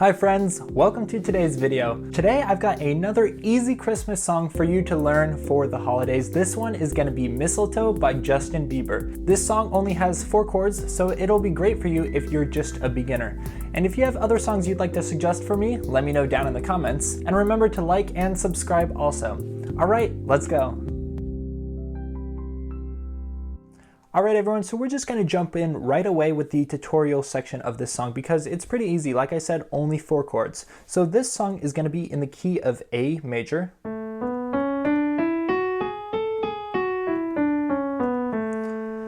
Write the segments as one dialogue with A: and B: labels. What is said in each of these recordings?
A: Hi friends, welcome to today's video. Today I've got another easy Christmas song for you to learn for the holidays. This one is going to be Mistletoe by Justin Bieber. This song only has 4 chords, so it'll be great for you if you're just a beginner. And if you have other songs you'd like to suggest for me, let me know down in the comments. And remember to like and subscribe also. Alright, let's go. Alright everyone, so we're just going to jump in right away with the tutorial section of this song because it's pretty easy. Like I said, only 4 chords. So this song is going to be in the key of A major.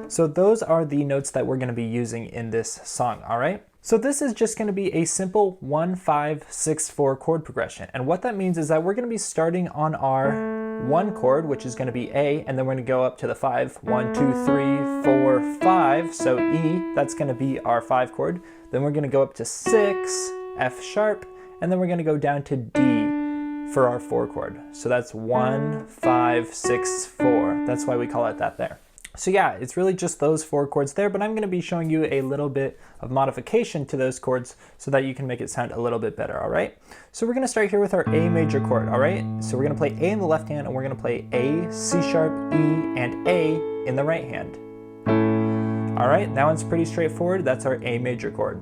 A: So those are the notes that we're going to be using in this song, alright? So this is just going to be a simple 1-5-6-4 chord progression. And what that means is that we're going to be starting on our 1 chord, which is going to be A, and then we're going to go up to the 5. 1, 2, 3, 4, 5. So E, that's going to be our 5 chord. Then we're going to go up to 6, F sharp, and then we're going to go down to D for our 4 chord. So that's 1, 5, 6, 4. That's why we call it that there. So yeah, it's really just those 4 chords there, but I'm going to be showing you a little bit of modification to those chords so that you can make it sound a little bit better, all right? So we're going to start here with our A major chord, all right? So we're going to play A in the left hand, and we're going to play A, C sharp, E, and A in the right hand. All right, that one's pretty straightforward. That's our A major chord.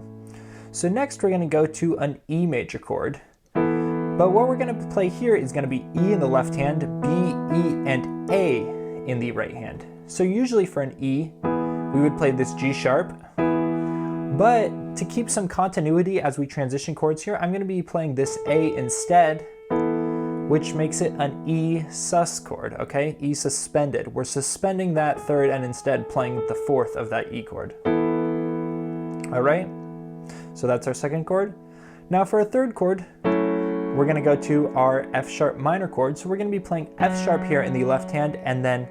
A: So next we're going to go to an E major chord. But what we're going to play here is going to be E in the left hand, B, E, and A in the right hand. So usually for an E, we would play this G sharp, but to keep some continuity as we transition chords here, I'm going to be playing this A instead, which makes it an E sus chord, okay? E suspended. We're suspending that third and instead playing the 4th of that E chord. All right, so that's our second chord. Now for a third chord, we're going to go to our F sharp minor chord. So we're going to be playing F sharp here in the left hand, and then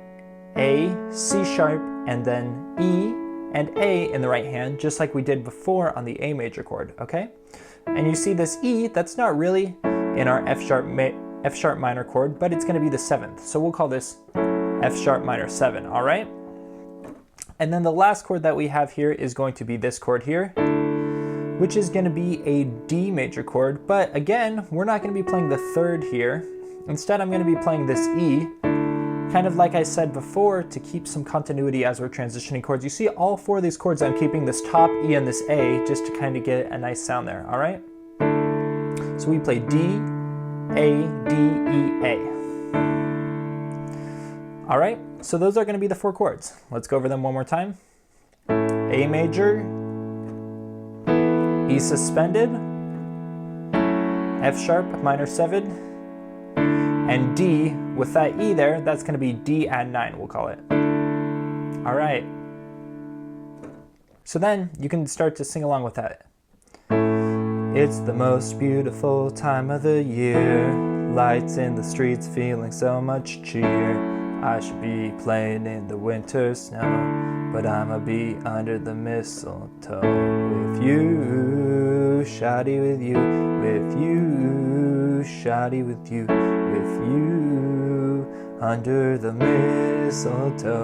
A: A, C sharp, and then E and A in the right hand, just like we did before on the A major chord, okay? And you see this E, that's not really in our F sharp minor chord, but it's going to be the 7th. So we'll call this F sharp minor 7, all right? And then the last chord that we have here is going to be this chord here, which is going to be a D major chord. But again, we're not going to be playing the 3rd here. Instead, I'm going to be playing this E, kind of like I said before, to keep some continuity as we're transitioning chords. You see all 4 of these chords, I'm keeping this top E and this A just to kind of get a nice sound there, all right? So we play D, A, D, E, A. All right, so those are going to be the 4 chords. Let's go over them one more time. A major, E suspended, F sharp minor 7, and D, with that E there, that's going to be D add 9, we'll call it. All right. So then you can start to sing along with that. It's the most beautiful time of the year. Lights in the streets, feeling so much cheer. I should be playing in the winter snow, but I'ma be under the mistletoe with you, shoddy with you, with you, shoddy with you, with you, under the mistletoe.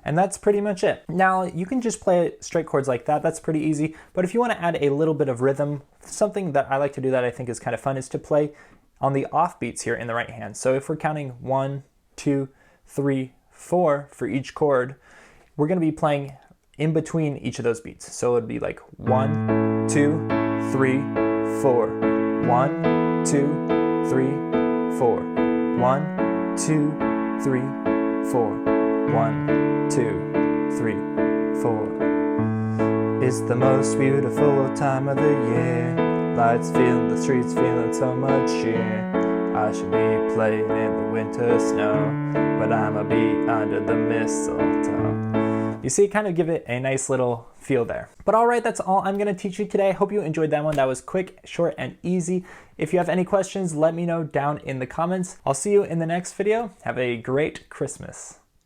A: And that's pretty much it. Now, you can just play straight chords like that. That's pretty easy. But if you want to add a little bit of rhythm, something that I like to do that I think is kind of fun is to play on the off beats here in the right hand. So if we're counting 1, 2, 3, 4 for each chord, we're going to be playing in between each of those beats. So it would be like 1, 2, 3, 4. 1, 2, 3, 4. 1, 2, 3, 4. 1, 2, 3, 4. It's the most beautiful time of the year. Lights filling the streets, feeling so much cheer. I should be playing in the winter snow, but I'ma be under the mistletoe. You see, kind of give it a nice little feel there. But all right, that's all I'm going to teach you today. I hope you enjoyed that one. That was quick, short, and easy. If you have any questions, let me know down in the comments. I'll see you in the next video. Have a great Christmas.